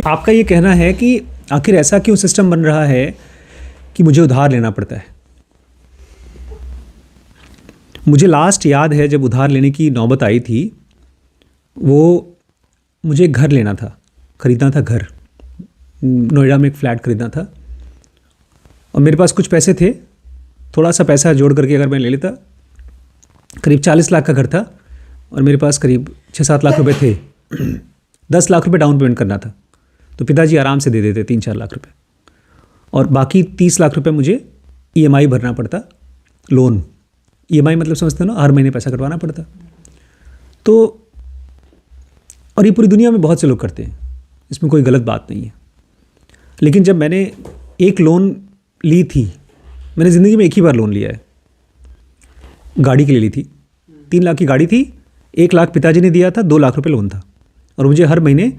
आपका ये कहना है कि आखिर ऐसा क्यों सिस्टम बन रहा है कि मुझे उधार लेना पड़ता है। मुझे लास्ट याद है जब उधार लेने की नौबत आई थी, वो मुझे घर लेना था, ख़रीदना था घर। नोएडा में एक फ़्लैट ख़रीदना था और मेरे पास कुछ पैसे थे। थोड़ा सा पैसा जोड़ करके अगर मैं ले लेता, करीब 40 लाख का घर था और मेरे पास करीब 6-7 लाख रुपए थे। 10 लाख रुपए डाउन पेमेंट करना था, तो पिताजी आराम से दे देते 3-4 लाख रुपए, और बाकी 30 लाख रुपए मुझे EMI भरना पड़ता, लोन। EMI मतलब समझते हो ना, हर महीने पैसा कटवाना पड़ता। तो और ये पूरी दुनिया में बहुत से लोग करते हैं, इसमें कोई गलत बात नहीं है। लेकिन जब मैंने एक लोन ली थी, मैंने ज़िंदगी में एक ही बार लोन लिया है, गाड़ी के लिए ली थी। 3 लाख की गाड़ी थी, 1 लाख पिताजी ने दिया था, 2 लाख रुपए लोन था, और मुझे हर महीने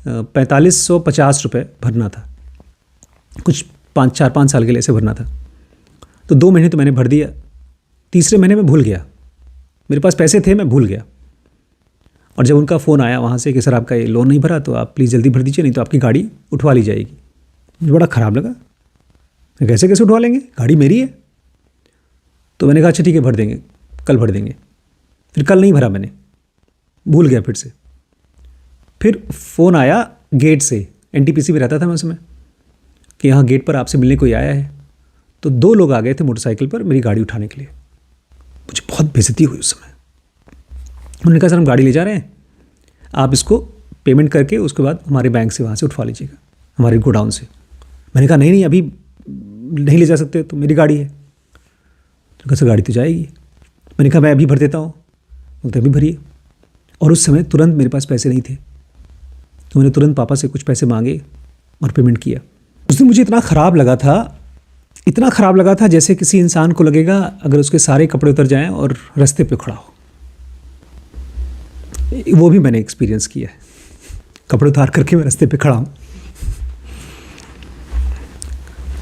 4550 रुपये भरना था। कुछ 4-5 साल के लिए ऐसे भरना था। तो 2 महीने तो मैंने भर दिया, तीसरे महीने में भूल गया। मेरे पास पैसे थे, मैं भूल गया। और जब उनका फ़ोन आया वहाँ से कि सर आपका ये लोन नहीं भरा, तो आप प्लीज़ जल्दी भर दीजिए, नहीं तो आपकी गाड़ी उठवा ली जाएगी। मुझे बड़ा ख़राब लगा, कैसे कैसे उठवा लेंगे, गाड़ी मेरी है। तो मैंने कहा अच्छा ठीक है, भर देंगे, कल भर देंगे। फिर कल नहीं भरा, मैंने भूल गया फिर से। फिर फ़ोन आया गेट से, NTPC में रहता था मैं उस समय, कि यहाँ गेट पर आपसे मिलने कोई आया है। तो 2 लोग आ गए थे मोटरसाइकिल पर मेरी गाड़ी उठाने के लिए। मुझे बहुत बेइज्जती हुई उस समय। उन्होंने कहा सर हम गाड़ी ले जा रहे हैं, आप इसको पेमेंट करके उसके बाद हमारे बैंक से वहाँ से उठवा लीजिएगा, हमारे गोडाउन से। मैंने कहा नहीं अभी नहीं ले जा सकते, तो मेरी गाड़ी है। तो कहा सर गाड़ी तो जाएगी। मैंने कहा मैं अभी भर देता हूँ। बोलते अभी भरिए। और उस समय तुरंत मेरे पास पैसे नहीं थे, तो मैंने तुरंत पापा से कुछ पैसे मांगे और पेमेंट किया। उस दिन मुझे इतना ख़राब लगा था जैसे किसी इंसान को लगेगा अगर उसके सारे कपड़े उतर जाएं और रास्ते पे खड़ा हो। वो भी मैंने एक्सपीरियंस किया है, कपड़े उतार करके मैं रास्ते पे खड़ा हूँ।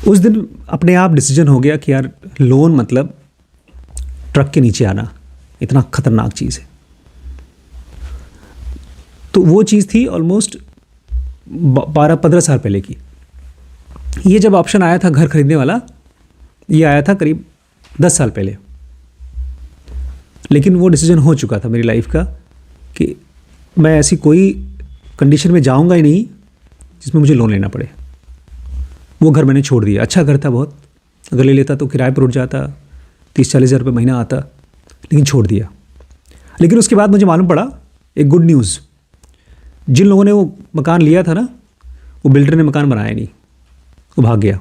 उस दिन अपने आप डिसीजन हो गया कि यार लोन मतलब ट्रक के नीचे आना, इतना ख़तरनाक चीज़ है। तो वो चीज़ थी ऑलमोस्ट 12-15 साल पहले की। ये जब ऑप्शन आया था घर खरीदने वाला, ये आया था करीब 10 साल पहले। लेकिन वो डिसीजन हो चुका था मेरी लाइफ का कि मैं ऐसी कोई कंडीशन में जाऊंगा ही नहीं जिसमें मुझे लोन लेना पड़े। वो घर मैंने छोड़ दिया। अच्छा घर था बहुत, अगर ले लेता तो किराए पर उठ जाता, 30-40 हज़ार रुपये महीना आता, लेकिन छोड़ दिया। लेकिन उसके बाद मुझे मालूम पड़ा एक गुड न्यूज़, जिन लोगों ने वो मकान लिया था ना, वो बिल्डर ने मकान बनाया नहीं, वो भाग गया।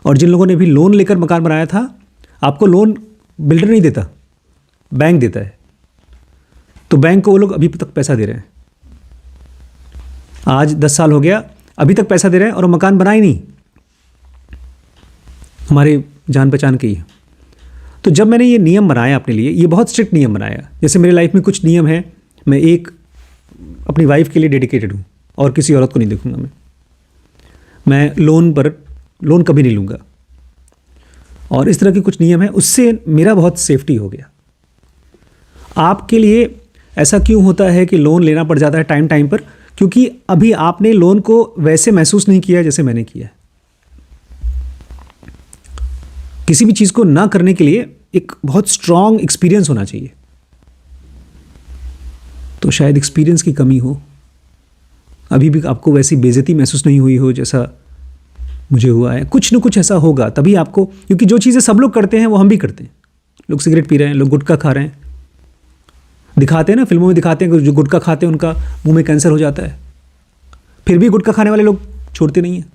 और जिन लोगों ने भी लोन लेकर मकान बनाया था, आपको लोन बिल्डर नहीं देता, बैंक देता है। तो बैंक को वो लोग अभी तक पैसा दे रहे हैं। आज 10 साल हो गया, अभी तक पैसा दे रहे हैं, और वो मकान बनाए नहीं, हमारे जान पहचान के ही। तो जब मैंने ये नियम बनाया अपने लिए, ये बहुत स्ट्रिक्ट नियम बनाया। जैसे मेरे लाइफ में कुछ नियम हैं, मैं एक अपनी वाइफ के लिए डेडिकेटेड हूँ और किसी औरत को नहीं देखूंगा। मैं लोन कभी नहीं लूँगा, और इस तरह के कुछ नियम हैं। उससे मेरा बहुत सेफ्टी हो गया। आपके लिए ऐसा क्यों होता है कि लोन लेना पड़ जाता है टाइम पर? क्योंकि अभी आपने लोन को वैसे महसूस नहीं किया जैसे मैंने किया है। किसी भी चीज़ को ना करने के लिए एक बहुत स्ट्रॉन्ग एक्सपीरियंस होना चाहिए। तो शायद एक्सपीरियंस की कमी हो, अभी भी आपको वैसी बेइज्जती महसूस नहीं हुई हो जैसा मुझे हुआ है। कुछ न कुछ ऐसा होगा तभी आपको, क्योंकि जो चीज़ें सब लोग करते हैं वो हम भी करते हैं। लोग सिगरेट पी रहे हैं, लोग गुटखा खा रहे हैं, दिखाते हैं ना, फिल्मों में दिखाते हैं कि जो गुटखा खाते हैं उनका मुंह में कैंसर हो जाता है। फिर भी गुटखा खाने वाले लोग छोड़ते नहीं हैं।